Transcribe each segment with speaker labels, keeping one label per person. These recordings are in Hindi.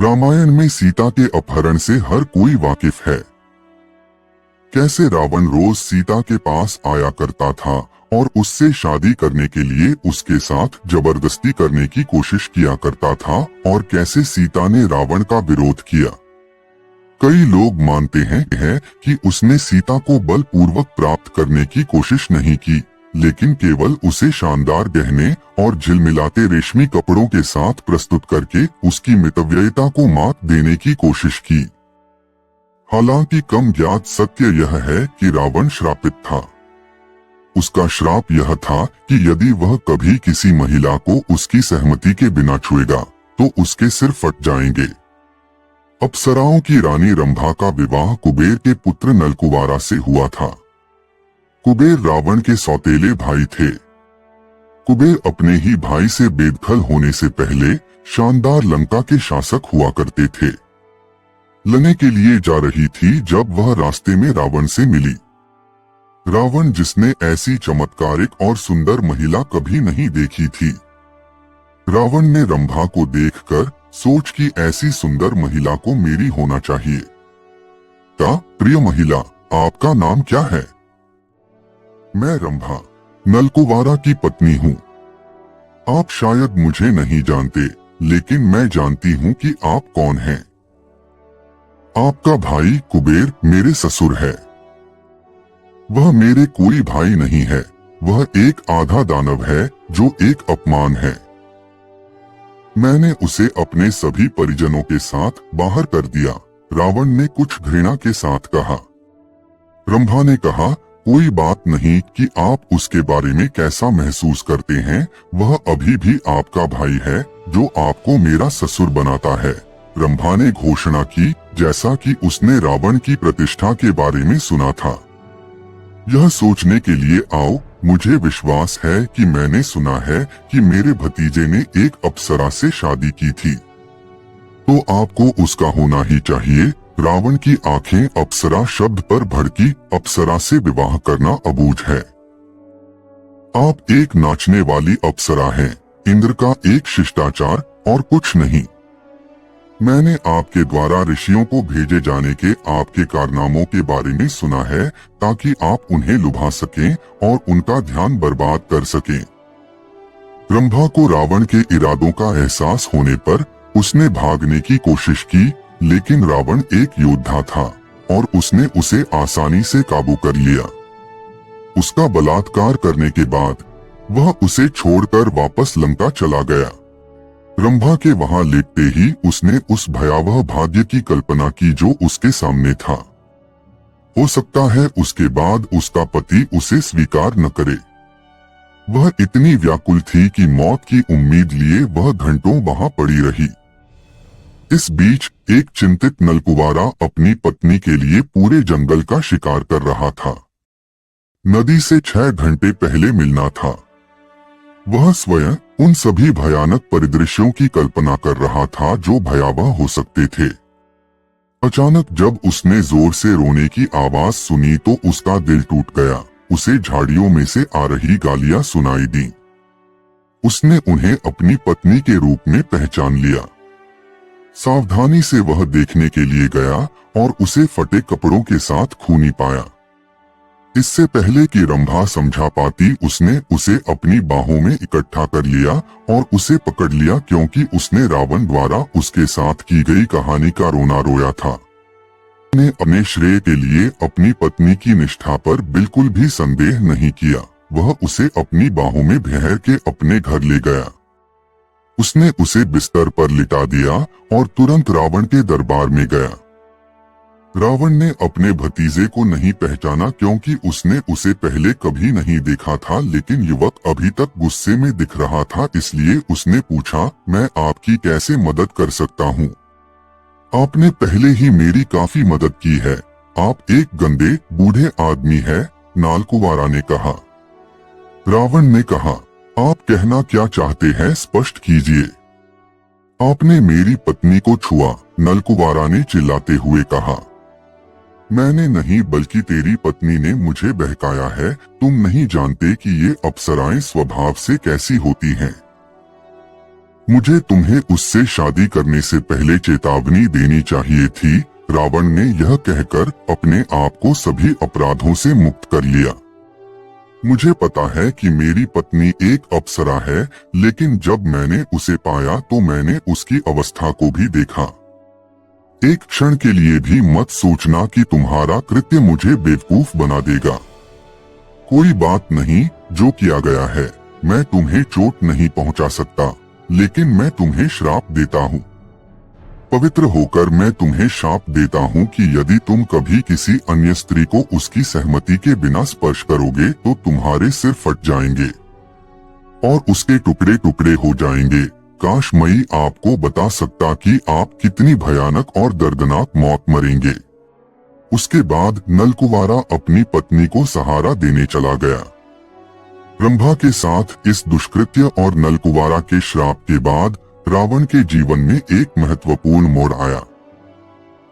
Speaker 1: रामायण में सीता के अपहरण से हर कोई वाकिफ है। कैसे रावण रोज सीता के पास आया करता था और उससे शादी करने के लिए उसके साथ जबरदस्ती करने की कोशिश किया करता था और कैसे सीता ने रावण का विरोध किया। कई लोग मानते हैं कि उसने सीता को बलपूर्वक प्राप्त करने की कोशिश नहीं की, लेकिन केवल उसे शानदार गहने और झिलमिलाते रेशमी कपड़ों के साथ प्रस्तुत करके उसकी मितव्ययिता को मात देने की कोशिश की। हालांकि कम ज्ञात सत्य यह है कि रावण श्रापित था। उसका श्राप यह था कि यदि वह कभी किसी महिला को उसकी सहमति के बिना छुएगा तो उसके सिर फट जाएंगे। अप्सराओं की रानी रंभा का विवाह कुबेर के पुत्र नलकुवारा से हुआ था। कुबेर रावण के सौतेले भाई थे। कुबेर अपने ही भाई से बेदखल होने से पहले शानदार लंका के शासक हुआ करते थे। लड़ने के लिए जा रही थी जब वह रास्ते में रावण से मिली। रावण जिसने ऐसी चमत्कारिक और सुंदर महिला कभी नहीं देखी थी। रावण ने रंभा को देखकर सोच कि ऐसी सुंदर महिला को मेरी होना चाहिए। प्रिय महिला, आपका नाम क्या है? मैं रंभा, नलकुवारा की पत्नी हूँ। आप शायद मुझे नहीं जानते, लेकिन मैं जानती हूँ कि आप कौन हैं। आपका भाई कुबेर मेरे ससुर है। वह मेरे कोई भाई नहीं है, वह एक आधा दानव है जो एक अपमान है। मैंने उसे अपने सभी परिजनों के साथ बाहर कर दिया, रावण ने कुछ घृणा के साथ कहा। रंभा ने कहा, कोई बात नहीं कि आप उसके बारे में कैसा महसूस करते हैं, वह अभी भी आपका भाई है जो आपको मेरा ससुर बनाता है। रंभा ने घोषणा की, जैसा कि उसने रावण की प्रतिष्ठा के बारे में सुना था। यह सोचने के लिए आओ, मुझे विश्वास है कि मैंने सुना है कि मेरे भतीजे ने एक अप्सरा से शादी की थी, तो आपको उसका होना ही चाहिए। रावण की आंखें अप्सरा शब्द पर भड़की। अप्सरा से विवाह करना अबूझ है। आप एक नाचने वाली अप्सरा हैं, इंद्र का एक शिष्टाचार और कुछ नहीं। मैंने आपके द्वारा ऋषियों को भेजे जाने के आपके कारनामों के बारे में सुना है, ताकि आप उन्हें लुभा सकें और उनका ध्यान बर्बाद कर सकें। रंभा को रावण के इरादों का एहसास होने पर उसने भागने की कोशिश की, लेकिन रावण एक योद्धा था और उसने उसे आसानी से काबू कर लिया। उसका बलात्कार करने के बाद वह उसे छोड़कर वापस लंका चला गया। रंभा के वहां लेटते ही उसने उस भयावह भाग्य की कल्पना की जो उसके सामने था। हो सकता है उसके बाद उसका पति उसे स्वीकार न करे। वह इतनी व्याकुल थी कि मौत की उम्मीद लिए वह घंटों वहां पड़ी रही। इस बीच एक चिंतित नलकुवारा अपनी पत्नी के लिए पूरे जंगल का शिकार कर रहा था। नदी से 6 घंटे पहले मिलना था। वह स्वयं उन सभी भयानक परिदृश्यों की कल्पना कर रहा था जो भयावह हो सकते थे। अचानक जब उसने जोर से रोने की आवाज सुनी तो उसका दिल टूट गया। उसे झाड़ियों में से आ रही गालियां सुनाई दी। उसने उन्हें अपनी पत्नी के रूप में पहचान लिया। सावधानी से वह देखने के लिए गया और उसे फटे कपड़ों के साथ खूनी पाया। इससे पहले कि रंभा समझा पाती, उसने उसे अपनी बाहों में इकट्ठा कर लिया और उसे पकड़ लिया, क्योंकि उसने रावण द्वारा उसके साथ की गई कहानी का रोना रोया था। उसने अपने श्रेय के लिए अपनी पत्नी की निष्ठा पर बिल्कुल भी संदेह नहीं किया। वह उसे अपनी बाहों में बहर के अपने घर ले गया। उसने उसे बिस्तर पर लिटा दिया और तुरंत रावण के दरबार में गया। रावण ने अपने भतीजे को नहीं पहचाना, क्योंकि उसने उसे पहले कभी नहीं देखा था, लेकिन युवक अभी तक गुस्से में दिख रहा था, इसलिए उसने पूछा, मैं आपकी कैसे मदद कर सकता हूँ? आपने पहले ही मेरी काफी मदद की है। आप एक गंदे बूढ़े आदमी है, नलकुवारा ने कहा। रावण ने कहा, आप कहना क्या चाहते हैं, स्पष्ट कीजिए। आपने मेरी पत्नी को छुआ, नलकुवारा ने चिल्लाते हुए कहा। मैंने नहीं, बल्कि तेरी पत्नी ने मुझे बहकाया है। तुम नहीं जानते कि ये अप्सराएं स्वभाव से कैसी होती हैं। मुझे तुम्हें उससे शादी करने से पहले चेतावनी देनी चाहिए थी। रावण ने यह कहकर अपने आप को सभी अपराधों से मुक्त कर लिया। मुझे पता है कि मेरी पत्नी एक अप्सरा है, लेकिन जब मैंने उसे पाया तो मैंने उसकी अवस्था को भी देखा। एक क्षण के लिए भी मत सोचना कि तुम्हारा कृत्य मुझे बेवकूफ बना देगा। कोई बात नहीं, जो किया गया है। मैं तुम्हें चोट नहीं पहुंचा सकता, लेकिन मैं तुम्हें श्राप देता हूँ। पवित्र होकर मैं तुम्हें श्राप देता हूँ कि यदि तुम कभी किसी अन्य स्त्री को उसकी सहमति के बिना स्पर्श करोगे तो तुम्हारे सिर फट जाएंगे और उसके टुकड़े टुकड़े हो जाएंगे। काश मैं आपको बता सकता कि आप कितनी भयानक और दर्दनाक मौत मरेंगे। उसके बाद नलकुवारा अपनी पत्नी को सहारा देने चला गया। रंभा के साथ इस दुष्कृत्य और नलकुवारा के श्राप के बाद रावण के जीवन में एक महत्वपूर्ण मोड़ आया।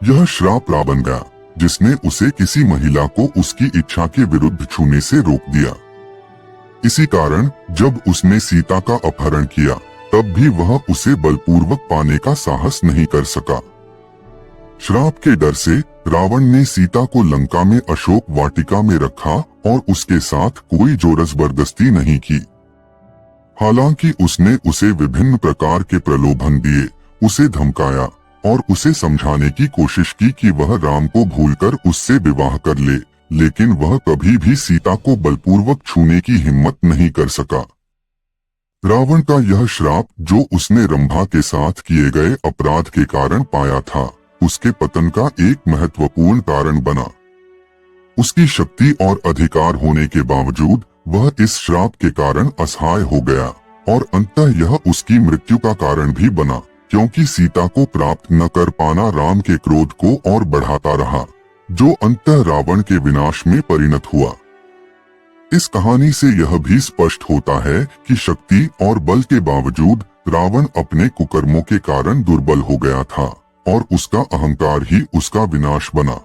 Speaker 1: यह श्राप रावण गया, जिसने उसे किसी महिला को उसकी इच्छा के विरुद्ध छूने से रोक दिया। इसी कारण जब उसने सीता का अपहरण किया, तब भी वह उसे बलपूर्वक पाने का साहस नहीं कर सका। श्राप के डर से रावण ने सीता को लंका में अशोक वाटिका में रखा और उसके साथ कोई जोर जबरदस्ती नहीं की। हालांकि उसने उसे विभिन्न प्रकार के प्रलोभन दिए, उसे धमकाया और उसे समझाने की कोशिश की कि वह राम को भूलकर उससे विवाह कर ले, लेकिन वह कभी भी सीता को बलपूर्वक छूने की हिम्मत नहीं कर सका। रावण का यह श्राप, जो उसने रंभा के साथ किए गए अपराध के कारण पाया था, उसके पतन का एक महत्वपूर्ण कारण बना। उसकी शक्ति और अधिकार होने के बावजूद वह इस श्राप के कारण असहाय हो गया और अंततः यह उसकी मृत्यु का कारण भी बना, क्योंकि सीता को प्राप्त न कर पाना राम के क्रोध को और बढ़ाता रहा, जो अंततः रावण के विनाश में परिणत हुआ। इस कहानी से यह भी स्पष्ट होता है कि शक्ति और बल के बावजूद रावण अपने कुकर्मों के कारण दुर्बल हो गया था और उसका अहंकार ही उसका विनाश बना।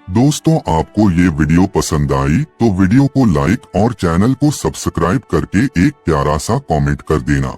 Speaker 1: दोस्तों, आपको ये वीडियो पसंद आई तो वीडियो को लाइक और चैनल को सब्सक्राइब करके एक प्यारा सा कमेंट कर देना।